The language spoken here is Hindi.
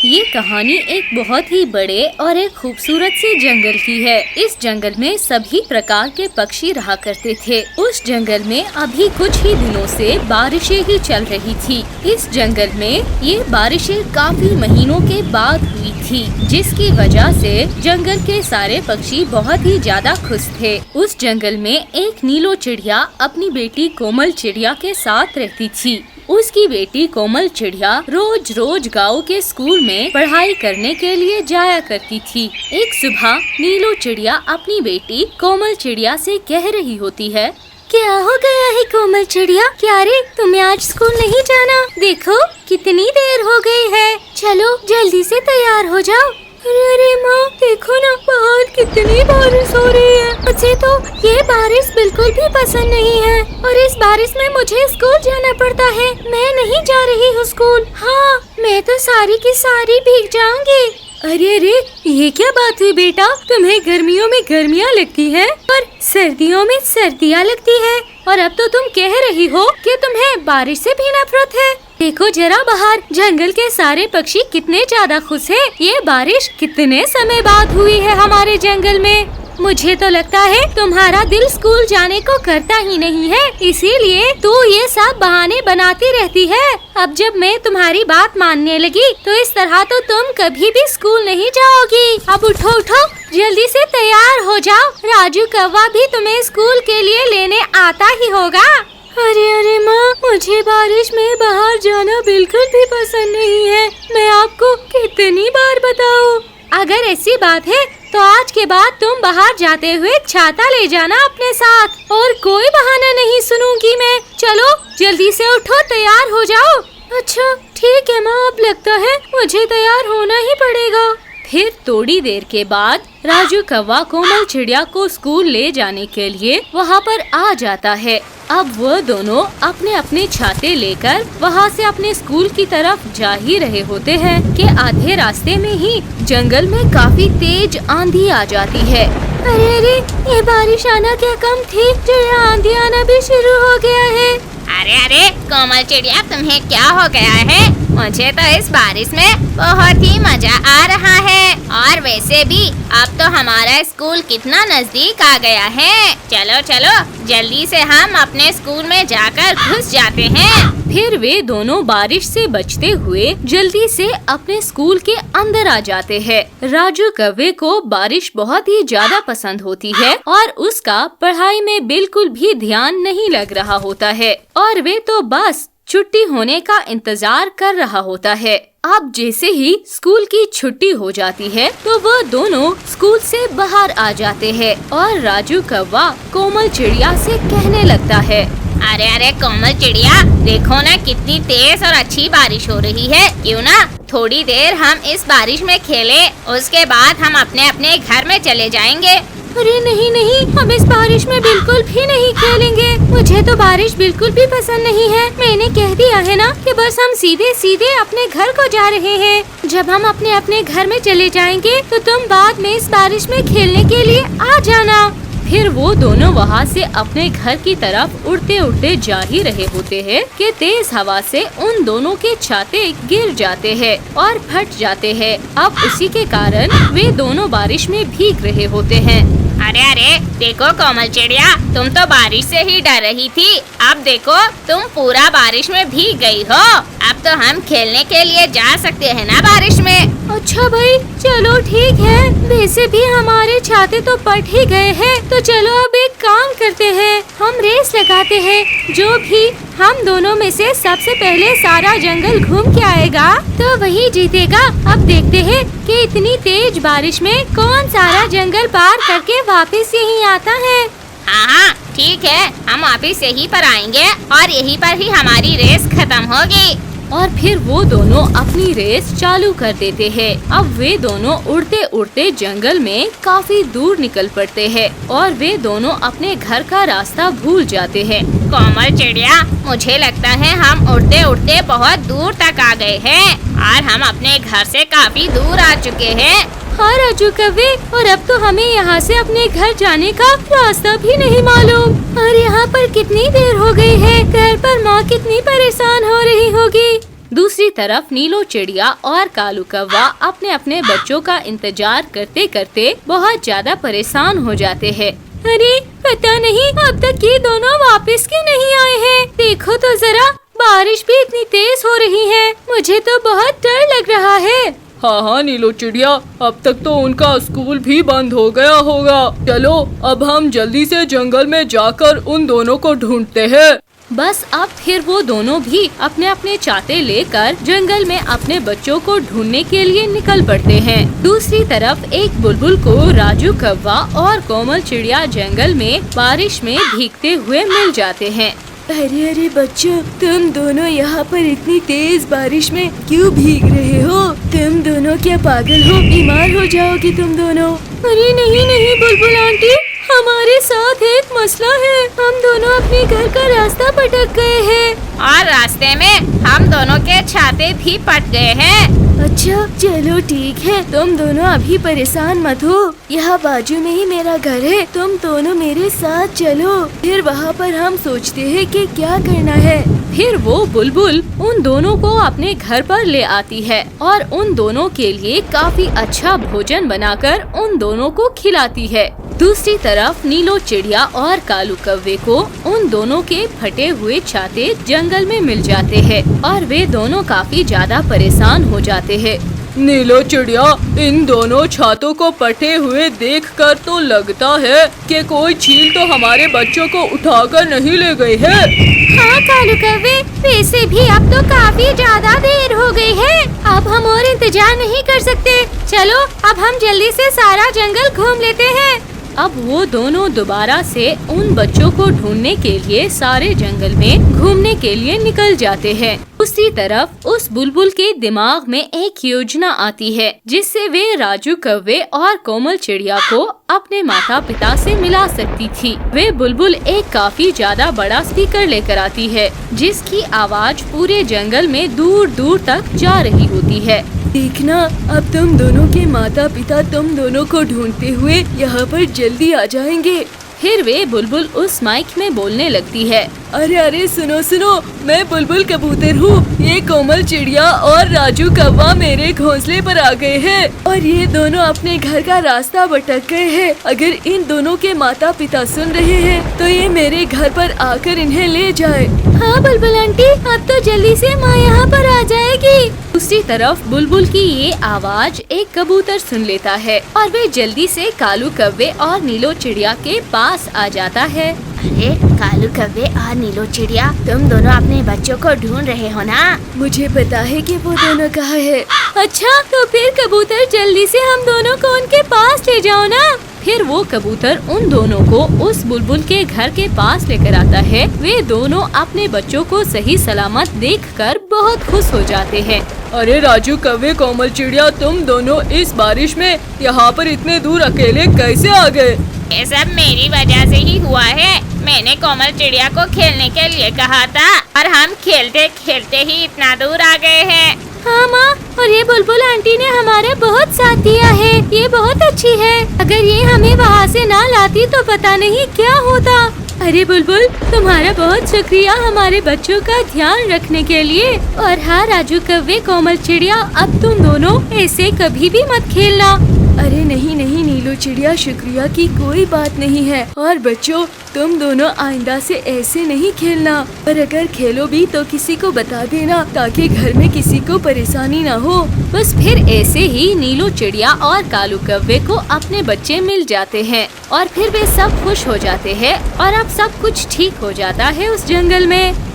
ये कहानी एक बहुत ही बड़े और एक खूबसूरत से जंगल की है। इस जंगल में सभी प्रकार के पक्षी रहा करते थे। उस जंगल में अभी कुछ ही दिनों से बारिशें ही चल रही थी। इस जंगल में ये बारिशें काफी महीनों के बाद हुई थी, जिसकी वजह से जंगल के सारे पक्षी बहुत ही ज्यादा खुश थे। उस जंगल में एक नीलो चिड़िया अपनी बेटी कोमल चिड़िया के साथ रहती थी। उसकी बेटी कोमल चिड़िया रोज रोज गाँव के स्कूल में पढ़ाई करने के लिए जाया करती थी। एक सुबह नीलो चिड़िया अपनी बेटी कोमल चिड़िया से कह रही होती है, क्या हो गया है कोमल चिड़िया? क्या रे, तुम्हें आज स्कूल नहीं जाना? देखो कितनी देर हो गई है, चलो जल्दी से तैयार हो जाओ। अरे माँ, देखो ना बाहर कितनी बारिश हो रही है। मुझे तो ये बारिश बिल्कुल भी पसंद नहीं है और इस बारिश में मुझे स्कूल जाना पड़ता है। मैं नहीं जा रही हूँ स्कूल। हाँ, मैं तो सारी की सारी भीग जाऊंगी। अरे अरे, ये क्या बात हुई बेटा? तुम्हें गर्मियों में गर्मियाँ लगती हैं और सर्दियों में सर्दियाँ लगती है, और अब तो तुम कह रही हो कि तुम्हें बारिश से भी नफरत है। देखो जरा बाहर जंगल के सारे पक्षी कितने ज्यादा खुश हैं। ये बारिश कितने समय बाद हुई है हमारे जंगल में। मुझे तो लगता है तुम्हारा दिल स्कूल जाने को करता ही नहीं है, इसीलिए तू ये सब बहाने बनाती रहती है। अब जब मैं तुम्हारी बात मानने लगी तो इस तरह तो तुम कभी भी स्कूल नहीं जाओगी। अब उठो उठो, जल्दी से तैयार हो जाओ। राजू कौवा भी तुम्हें स्कूल के लिए लेने आता ही होगा। अरे अरे माँ, मुझे बारिश में बाहर जाना बिल्कुल भी पसंद नहीं है। मैं आपको कितनी बार बताऊं? अगर ऐसी बात है तो आज के बाद तुम बाहर जाते हुए छाता ले जाना अपने साथ, और कोई बहाना नहीं सुनूंगी मैं। चलो जल्दी से उठो, तैयार हो जाओ। अच्छा ठीक है माँ, अब लगता है मुझे तैयार होना ही पड़ेगा। फिर थोड़ी देर के बाद राजू कौवा कोमल चिड़िया को स्कूल ले जाने के लिए वहाँ पर आ जाता है। अब वह दोनों अपने अपने छाते लेकर वहाँ से अपने स्कूल की तरफ जा ही रहे होते हैं कि आधे रास्ते में ही जंगल में काफी तेज आंधी आ जाती है। अरे अरे, ये बारिश आना क्या कम थी, जो आंधी आना भी शुरू हो गया है। अरे अरे कोमल चिड़िया, तुम्हें क्या हो गया है? मुझे तो इस बारिश में बहुत ही मजा आ रहा है, और वैसे भी अब तो हमारा स्कूल कितना नजदीक आ गया है। चलो चलो जल्दी से हम अपने स्कूल में जाकर घुस जाते हैं। फिर वे दोनों बारिश से बचते हुए जल्दी से अपने स्कूल के अंदर आ जाते हैं। राजू कौवे को बारिश बहुत ही ज्यादा पसंद होती है और उसका पढ़ाई में बिल्कुल भी ध्यान नहीं लग रहा होता है, और वे तो बस छुट्टी होने का इंतजार कर रहा होता है। अब जैसे ही स्कूल की छुट्टी हो जाती है तो वह दोनों स्कूल से बाहर आ जाते हैं और राजू कौवा कोमल चिड़िया से कहने लगता है, अरे अरे कोमल चिड़िया, देखो ना कितनी तेज और अच्छी बारिश हो रही है। क्यों ना थोड़ी देर हम इस बारिश में खेलें, उसके बाद हम अपने अपने घर में चले जाएंगे। अरे नहीं नहीं, हम इस बारिश में बिल्कुल भी नहीं खेलेंगे। मुझे तो बारिश बिल्कुल भी पसंद नहीं है। मैंने कह दिया है ना कि बस हम सीधे सीधे अपने घर को जा रहे हैं। जब हम अपने अपने घर में चले जाएंगे तो तुम बाद में इस बारिश में खेलने के लिए आ जाना। फिर वो दोनों वहाँ से अपने घर की तरफ उड़ते उड़ते जा ही रहे होते हैं कि तेज हवा से उन दोनों के छाते गिर जाते हैं और फट जाते हैं। अब उसी के कारण वे दोनों बारिश में भीग रहे होते हैं। अरे अरे देखो कोमल चिड़िया, तुम तो बारिश से ही डर रही थी, अब देखो तुम पूरा बारिश में भीग गई हो। अब तो हम खेलने के लिए जा सकते हैं ना बारिश में। अच्छा भाई, चलो ठीक है। वैसे भी हमारे छाते तो पट ही गए हैं, तो चलो अब एक काम करते हैं, हम रेस लगाते हैं। जो भी हम दोनों में से सबसे पहले सारा जंगल घूम के आएगा तो वही जीतेगा। अब देखते हैं कि इतनी तेज बारिश में कौन सारा जंगल पार करके वापस यहीं आता है। हाँ हाँ ठीक है, हम वापस यहीं पर आएंगे और यहीं पर ही हमारी रेस खत्म होगी। और फिर वो दोनों अपनी रेस चालू कर देते हैं। अब वे दोनों उड़ते उड़ते जंगल में काफी दूर निकल पड़ते हैं और वे दोनों अपने घर का रास्ता भूल जाते हैं। कोमल चिड़िया, मुझे लगता है हम उड़ते उड़ते बहुत दूर तक आ गए हैं और हम अपने घर से काफी दूर आ चुके हैं। हाँ राजू कौवे, और अब तो हमें यहाँ से अपने घर जाने का रास्ता भी नहीं मालूम। और यहाँ पर कितनी देर हो हो गई है। घर पर माँ कितनी परेशान हो रही होगी। दूसरी तरफ नीलो चिड़िया और कालू कौवा अपने अपने बच्चों का इंतजार करते करते बहुत ज्यादा परेशान हो जाते हैं। अरे पता नहीं अब तक ये दोनों वापस क्यों नहीं आए हैं। देखो तो जरा, बारिश भी इतनी तेज हो रही है। मुझे तो बहुत डर लग रहा है। हाँ नीलो चिड़िया, अब तक तो उनका स्कूल भी बंद हो गया होगा। चलो अब हम जल्दी से जंगल में जाकर उन दोनों को ढूंढते हैं। बस अब फिर वो दोनों भी अपने अपने चाटे लेकर जंगल में अपने बच्चों को ढूंढने के लिए निकल पड़ते हैं। दूसरी तरफ एक बुलबुल को राजू कौवा और कोमल चिड़िया जंगल में बारिश में भीगते हुए मिल जाते हैं। अरे अरे बच्चों, तुम दोनों यहाँ पर इतनी तेज बारिश में क्यों भीग रहे हो? तुम दोनों क्या पागल हो? बीमार हो जाओगे तुम दोनों। अरे नहीं नहीं बुलबुल आंटी, हमारे साथ एक मसला है। हम दोनों अपने घर का रास्ता भटक गए हैं और रास्ते में हम दोनों के छाते भी पट गए हैं। अच्छा चलो ठीक है, तुम दोनों अभी परेशान मत हो। यहाँ बाजू में ही मेरा घर है, तुम दोनों मेरे साथ चलो। फिर वहाँ पर हम सोचते हैं कि क्या करना है। फिर वो बुलबुल उन दोनों को अपने घर पर ले आती है और उन दोनों के लिए काफी अच्छा भोजन बनाकर उन दोनों को खिलाती है। दूसरी तरफ नीलो चिड़िया और कालू कौवे को उन दोनों के फटे हुए छाते जंगल में मिल जाते हैं और वे दोनों काफी ज्यादा परेशान हो जाते हैं। नीलो चिड़िया, इन दोनों छातों को फटे हुए देखकर तो लगता है कि कोई चील तो हमारे बच्चों को उठाकर नहीं ले गई है। हाँ कालू कौवे, वैसे भी अब तो काफी ज्यादा देर हो गई है। अब हम और इंतजार नहीं कर सकते। चलो अब हम जल्दी से सारा जंगल घूम लेते हैं। अब वो दोनों दोबारा से उन बच्चों को ढूंढने के लिए सारे जंगल में घूमने के लिए निकल जाते हैं। दूसरी तरफ उस बुलबुल के दिमाग में एक योजना आती है जिससे वे राजू कौवे और कोमल चिड़िया को अपने माता पिता से मिला सकती थी। वे बुलबुल एक काफी ज्यादा बड़ा स्पीकर लेकर आती है जिसकी आवाज पूरे जंगल में दूर दूर तक जा रही होती है। देखना, अब तुम दोनों के माता पिता तुम दोनों को ढूंढते हुए यहाँ पर जल्दी आ जाएंगे। फिर वे बुलबुल उस माइक में बोलने लगती है। अरे अरे सुनो सुनो, मैं बुलबुल कबूतर हूँ। ये कोमल चिड़िया और राजू कौवा मेरे घोंसले पर आ गए हैं और ये दोनों अपने घर का रास्ता भटक गए हैं। अगर इन दोनों के माता पिता सुन रहे हैं तो ये मेरे घर पर आकर इन्हें ले जाए। हाँ बुलबुल आंटी, अब तो जल्दी से माँ यहाँ पर आ जाएगी। दूसरी तरफ बुलबुल की ये आवाज एक कबूतर सुन लेता है और वे जल्दी से कालू कौवे और नीलो चिड़िया के पास आ जाता है। अरे कालू कौवे और नीलो चिड़िया, तुम दोनों अपने बच्चों को ढूंढ रहे हो ना? मुझे पता है कि वो दोनों कहाँ है। अच्छा तो फिर कबूतर जल्दी से हम दोनों को उनके पास ले जाओ ना। फिर वो कबूतर उन दोनों को उस बुलबुल के घर के पास लेकर आता है। वे दोनों अपने बच्चों को सही सलामत देखकर बहुत खुश हो जाते हैं। अरे राजू कौवे, कोमल चिड़िया, तुम दोनों इस बारिश में यहाँ पर इतने दूर अकेले कैसे आ गए? ये सब मेरी वजह से ही हुआ है। मैंने कोमल चिड़िया को खेलने के लिए कहा था और हम खेलते खेलते ही इतना दूर आ गए हैं। हाँ माँ, और ये बुलबुल आंटी ने हमारा बहुत साथ दिया है। ये बहुत अच्छी है। अगर ये हमें वहाँ से ना लाती तो पता नहीं क्या होता। अरे बुलबुल, तुम्हारा बहुत शुक्रिया हमारे बच्चों का ध्यान रखने के लिए। और हाँ राजू कौवे, कोमल चिड़िया, अब तुम दोनों ऐसे कभी भी मत खेलना। अरे नहीं नहीं नीलो चिड़िया, शुक्रिया की कोई बात नहीं है। और बच्चों, तुम दोनों आइंदा से ऐसे नहीं खेलना। और अगर खेलो भी तो किसी को बता देना ताकि घर में किसी को परेशानी ना हो। बस फिर ऐसे ही नीलो चिड़िया और कालू कौवे को अपने बच्चे मिल जाते हैं और फिर वे सब खुश हो जाते हैं और अब सब कुछ ठीक हो जाता है उस जंगल में।